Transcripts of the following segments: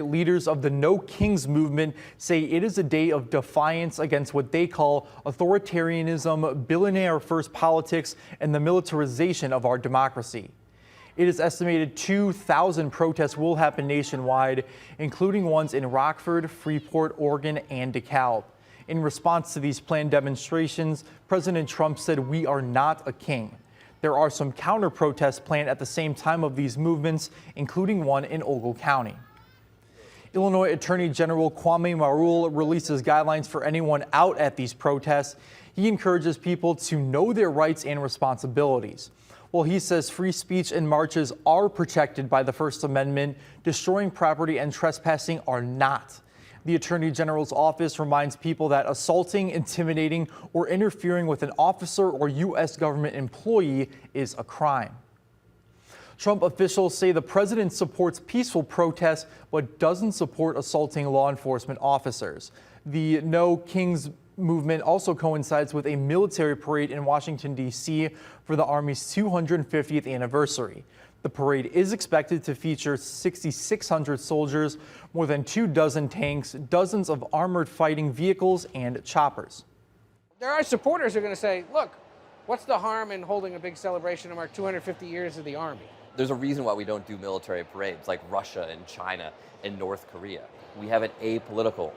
Leaders of the No Kings movement say it is a day of defiance against what they call authoritarianism, billionaire-first politics, and the militarization of our democracy. It is estimated 2,000 protests will happen nationwide, including ones in Rockford, Freeport, Oregon, and DeKalb. In response to these planned demonstrations, President Trump said, "We are not a king." There are some counter-protests planned at the same time of these movements, including one in Ogle County. Illinois Attorney General Kwame Marul releases guidelines for anyone out at these protests. He encourages people to know their rights and responsibilities. Well, he says free speech and marches are protected by the First Amendment, destroying property and trespassing are not. The Attorney General's office reminds people that assaulting, intimidating, or interfering with an officer or U.S. government employee is a crime. Trump officials say the president supports peaceful protests but doesn't support assaulting law enforcement officers. The No Kings movement also coincides with a military parade in Washington, D.C. for the Army's 250th anniversary. The parade is expected to feature 6,600 soldiers, more than 24 tanks, dozens of armored fighting vehicles, and choppers. There are supporters who are going to say, look, what's the harm in holding a big celebration of our 250 years of the Army? There's a reason why we don't do military parades like Russia and China and North Korea. We have an apolitical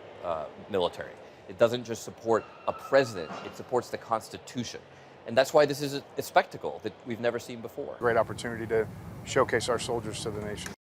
military. It doesn't just support a president, it supports the Constitution. And that's why this is a spectacle that we've never seen before. Great opportunity to showcase our soldiers to the nation.